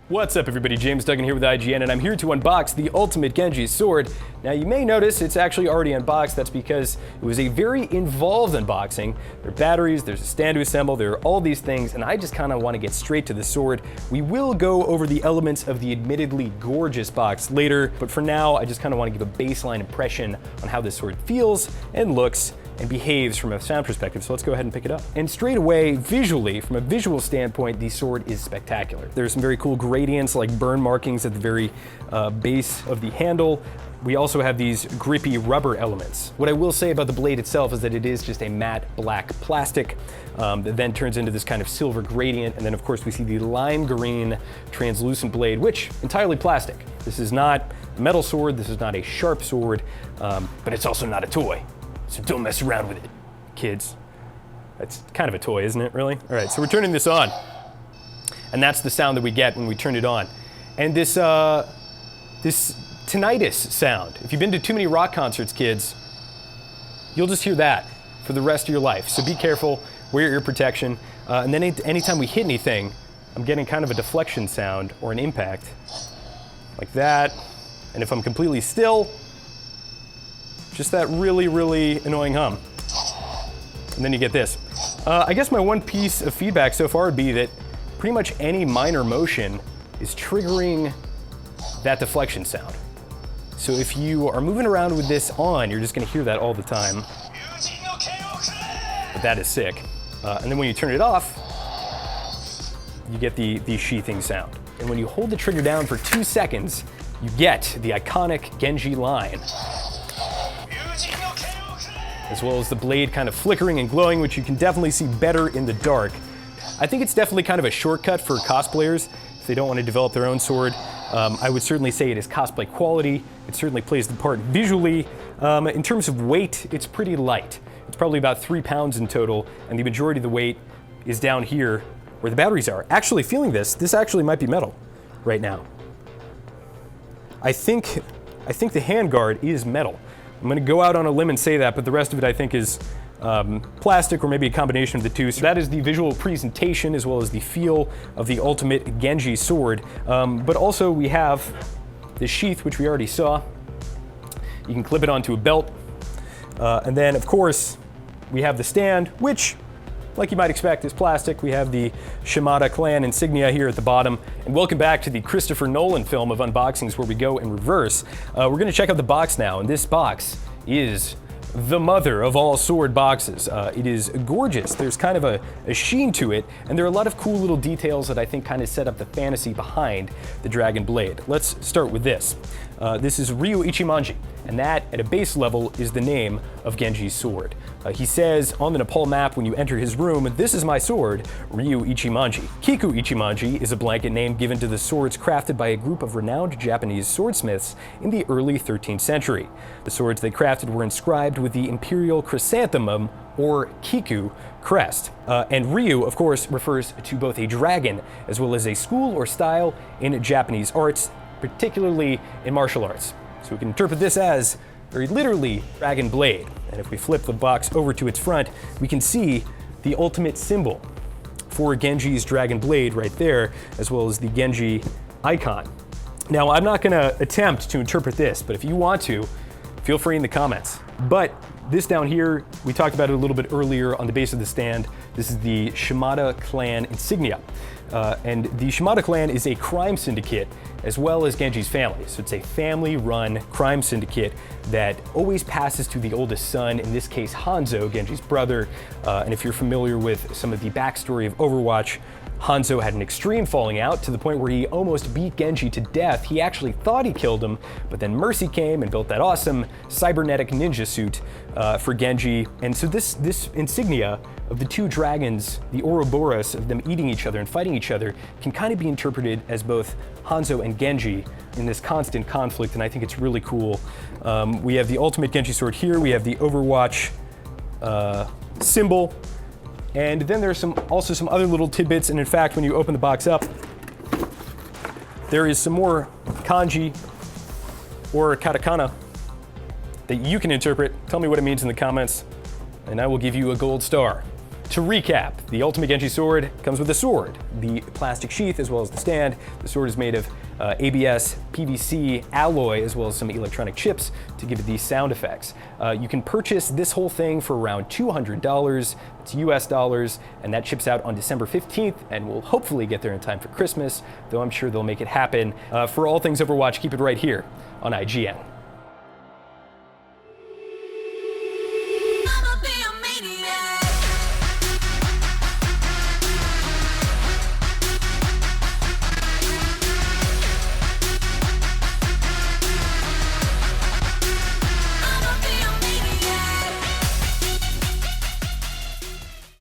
What's up everybody, James Duggan here with IGN, and I'm here to unbox the Ultimate Genji Sword. Now you may notice it's actually already unboxed. That's because it was a very involved unboxing. There are batteries, there's a stand to assemble, there are all these things, and I just kind of want to get straight to the sword. We will go over the elements of the admittedly gorgeous box later, but for now I just kind of want to give a baseline impression on how this sword feels and looks and behaves from a sound perspective, so let's go ahead and pick it up. And straight away, visually, from a visual standpoint, the sword is spectacular. There's some very cool gradients like burn markings at the very base of the handle. We also have these grippy rubber elements. What I will say about the blade itself is that it is just a matte black plastic that then turns into this kind of silver gradient, and then of course we see the lime green translucent blade, which entirely plastic. This is not a metal sword, this is not a sharp sword, but it's also not a toy. So don't mess around with it, kids. That's kind of a toy, isn't it, really? All right, so we're turning this on. And that's the sound that we get when we turn it on. And this tinnitus sound, if you've been to too many rock concerts, kids, you'll just hear that for the rest of your life. So be careful, wear ear protection. And then anytime we hit anything, I'm getting kind of a deflection sound or an impact, like that. And if I'm completely still, just that really, really annoying hum. And then you get this. I guess my one piece of feedback so far would be that pretty much any minor motion is triggering that deflection sound. So if you are moving around with this on, you're just gonna hear that all the time. But that is sick. And then when you turn it off, you get the sheathing sound. And when you hold the trigger down for 2 seconds, you get the iconic Genji line, as well as the blade kind of flickering and glowing, which you can definitely see better in the dark. I think it's definitely kind of a shortcut for cosplayers if they don't want to develop their own sword. I would certainly say it is cosplay quality. It certainly plays the part visually. In terms of weight, it's pretty light. It's probably about 3 pounds in total, and the majority of the weight is down here where the batteries are. Actually, feeling this actually might be metal right now. I think the handguard is metal. I'm gonna go out on a limb and say that, but the rest of it I think is plastic or maybe a combination of the two. So that is the visual presentation as well as the feel of the Ultimate Genji Sword. But also we have the sheath, which we already saw. You can clip it onto a belt. And then of course, we have the stand, which, like you might expect, is plastic. We have the Shimada clan insignia here at the bottom. And welcome back to the Christopher Nolan film of unboxings where we go in reverse. We're gonna check out the box now, and this box is the mother of all sword boxes. It is gorgeous. There's kind of a sheen to it, and there are a lot of cool little details that I think kind of set up the fantasy behind the Dragon Blade. Let's start with this. This is Ryu Ichimonji, and that, at a base level, is the name of Genji's sword. He says on the Nepal map when you enter his room, "This is my sword, Ryu Ichimonji." Kiku Ichimonji is a blanket name given to the swords crafted by a group of renowned Japanese swordsmiths in the early 13th century. The swords they crafted were inscribed with the imperial chrysanthemum, or Kiku, crest. And Ryu, of course, refers to both a dragon as well as a school or style in Japanese arts, particularly in martial arts. So we can interpret this as, very literally, Dragon Blade. And if we flip the box over to its front, we can see the ultimate symbol for Genji's Dragon Blade right there, as well as the Genji icon. Now, I'm not gonna attempt to interpret this, but if you want to, feel free in the comments. But this down here, we talked about it a little bit earlier on the base of the stand. This is the Shimada clan insignia. And the Shimada clan is a crime syndicate as well as Genji's family. So it's a family-run crime syndicate that always passes to the oldest son, in this case Hanzo, Genji's brother. And if you're familiar with some of the backstory of Overwatch, Hanzo had an extreme falling out to the point where he almost beat Genji to death. He actually thought he killed him, but then Mercy came and built that awesome cybernetic ninja suit for Genji. And so this insignia of the two dragons, the Ouroboros of them eating each other and fighting each other, can kind of be interpreted as both Hanzo and Genji in this constant conflict, and I think it's really cool. We have the Ultimate Genji Sword here, we have the Overwatch symbol, and then there's also some other little tidbits, and in fact, when you open the box up, there is some more kanji or katakana that you can interpret. Tell me what it means in the comments, and I will give you a gold star. To recap, the Ultimate Genji Sword comes with a sword, the plastic sheath, as well as the stand. The sword is made of ABS, PVC, alloy, as well as some electronic chips to give it these sound effects. You can purchase this whole thing for around $200. It's US dollars, and that ships out on December 15th, and will hopefully get there in time for Christmas, though I'm sure they'll make it happen. For all things Overwatch, keep it right here on IGN.